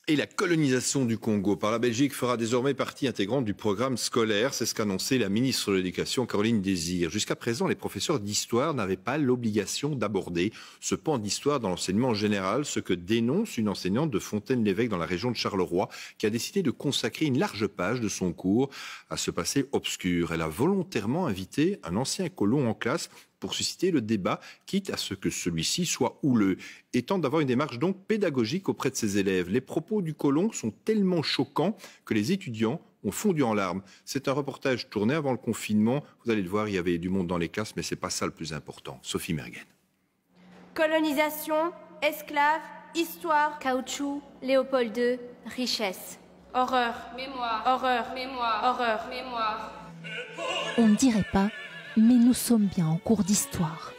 Et la colonisation du Congo par la Belgique fera désormais partie intégrante du programme scolaire. C'est ce qu'a annoncé la ministre de l'Éducation, Caroline Désir. Jusqu'à présent, les professeurs d'histoire n'avaient pas l'obligation d'aborder ce pan d'histoire dans l'enseignement général, ce que dénonce une enseignante de Fontaine-l'Évêque dans la région de Charleroi, qui a décidé de consacrer une large page de son cours à ce passé obscur. Elle a volontairement invité un ancien colon en classe pour susciter le débat, quitte à ce que celui-ci soit houleux, et tente d'avoir une démarche donc pédagogique auprès de ses élèves. Les propos du colon sont tellement choquants que les étudiants ont fondu en larmes. C'est un reportage tourné avant le confinement. Vous allez le voir, il y avait du monde dans les classes, mais c'est pas ça le plus important. Sophie Mergen. Colonisation, esclaves, histoire, caoutchouc, Léopold II, richesse. Horreur, mémoire, horreur, mémoire, horreur, mémoire. On ne dirait pas, mais nous sommes bien en cours d'histoire.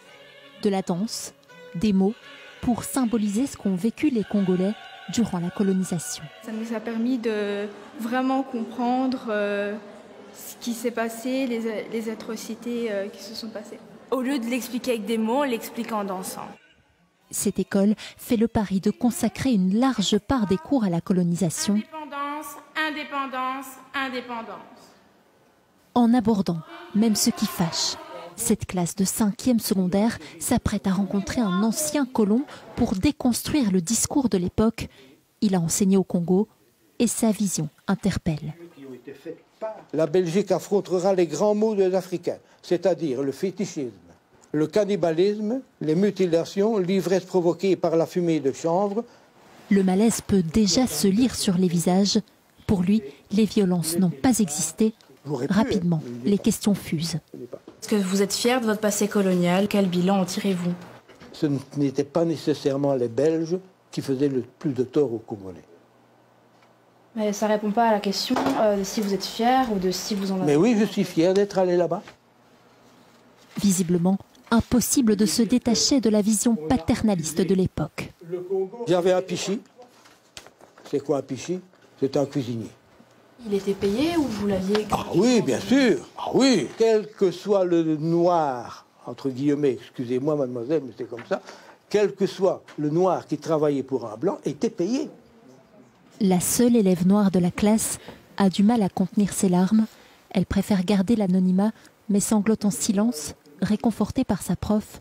De la danse, des mots, pour symboliser ce qu'ont vécu les Congolais durant la colonisation. Ça nous a permis de vraiment comprendre ce qui s'est passé, les atrocités qui se sont passées. Au lieu de l'expliquer avec des mots, on l'explique en dansant. Cette école fait le pari de consacrer une large part des cours à la colonisation. Indépendance, indépendance, indépendance. En abordant même ce qui fâche. Cette classe de 5e secondaire s'apprête à rencontrer un ancien colon pour déconstruire le discours de l'époque. Il a enseigné au Congo et sa vision interpelle. La Belgique affrontera les grands maux des Africains, c'est-à-dire le fétichisme, le cannibalisme, les mutilations, l'ivresse provoquée par la fumée de chanvre. Le malaise peut déjà se lire sur les visages. Pour lui, les violences n'ont pas existé. Rapidement, les questions fusent. Est-ce que vous êtes fier de votre passé colonial? Quel bilan en tirez-vous? Ce n'étaient pas nécessairement les Belges qui faisaient le plus de tort aux Congolais. Mais ça ne répond pas à la question de si vous êtes fier ou de si vous en avez... Mais oui, je suis fier d'être allé là-bas. Visiblement, impossible de se détacher de la vision paternaliste de l'époque. J'avais un pichi. C'est quoi un pichi? C'est un cuisinier. Il était payé ou vous l'aviez... Ah oui, bien sûr. Ah oui. Quel que soit le noir, entre guillemets, excusez-moi mademoiselle, mais c'est comme ça, quel que soit le noir qui travaillait pour un blanc, était payé. La seule élève noire de la classe a du mal à contenir ses larmes. Elle préfère garder l'anonymat, mais sanglote en silence, réconfortée par sa prof.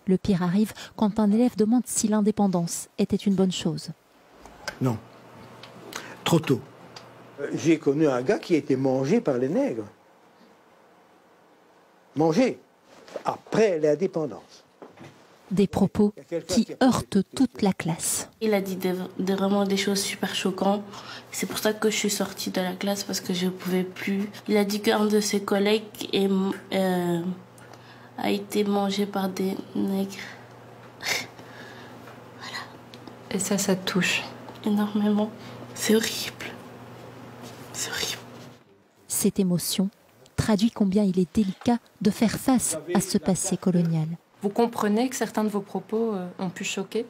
Le pire arrive quand un élève demande si l'indépendance était une bonne chose. Non. Trop tôt. J'ai connu un gars qui a été mangé par les nègres. Mangé. Après l'indépendance. Des propos qui heurtent toute la classe. Il a dit vraiment des choses super choquantes. C'est pour ça que je suis sortie de la classe parce que je ne pouvais plus. Il a dit qu'un de ses collègues a été mangé par des nègres. Voilà. Et ça te touche? Énormément. C'est horrible. C'est horrible. Cette émotion traduit combien il est délicat de faire face à ce passé colonial. Vous comprenez que certains de vos propos ont pu choquer?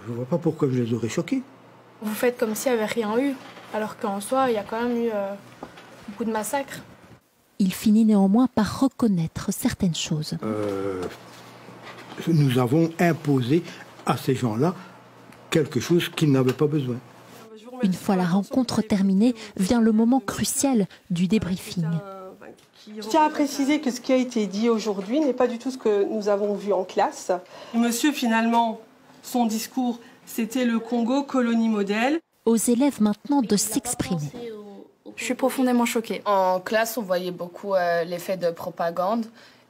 Je ne vois pas pourquoi je les aurais choqués. Vous faites comme s'il n'y avait rien eu, alors qu'en soi, il y a quand même eu beaucoup de massacres. Il finit néanmoins par reconnaître certaines choses. Nous avons imposé à ces gens-là quelque chose qu'ils n'avaient pas besoin. Une fois la rencontre terminée, vient le moment crucial du débriefing. Je tiens à préciser que ce qui a été dit aujourd'hui n'est pas du tout ce que nous avons vu en classe. Monsieur, finalement, son discours, c'était le Congo, colonie modèle. Aux élèves maintenant de s'exprimer. Je suis profondément choquée. En classe, on voyait beaucoup l'effet de propagande.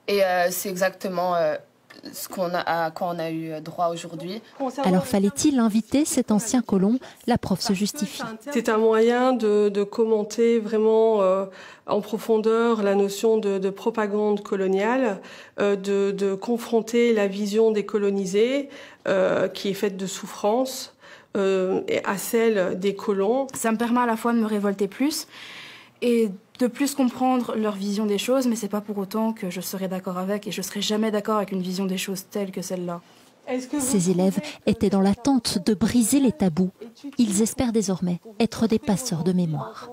Et c'est exactement à quoi on a eu droit aujourd'hui. Alors fallait-il inviter cet ancien colon? La prof se justifie. C'est un moyen de commenter vraiment en profondeur la notion de propagande coloniale, de confronter la vision des colonisés, qui est faite de souffrance, à celle des colons. Ça me permet à la fois de me révolter plus et de plus comprendre leur vision des choses, mais c'est pas pour autant que je serai d'accord avec, et je serai jamais d'accord avec une vision des choses telle que celle-là. Ces élèves étaient dans l'attente de briser les tabous. Ils espèrent désormais être des passeurs de mémoire.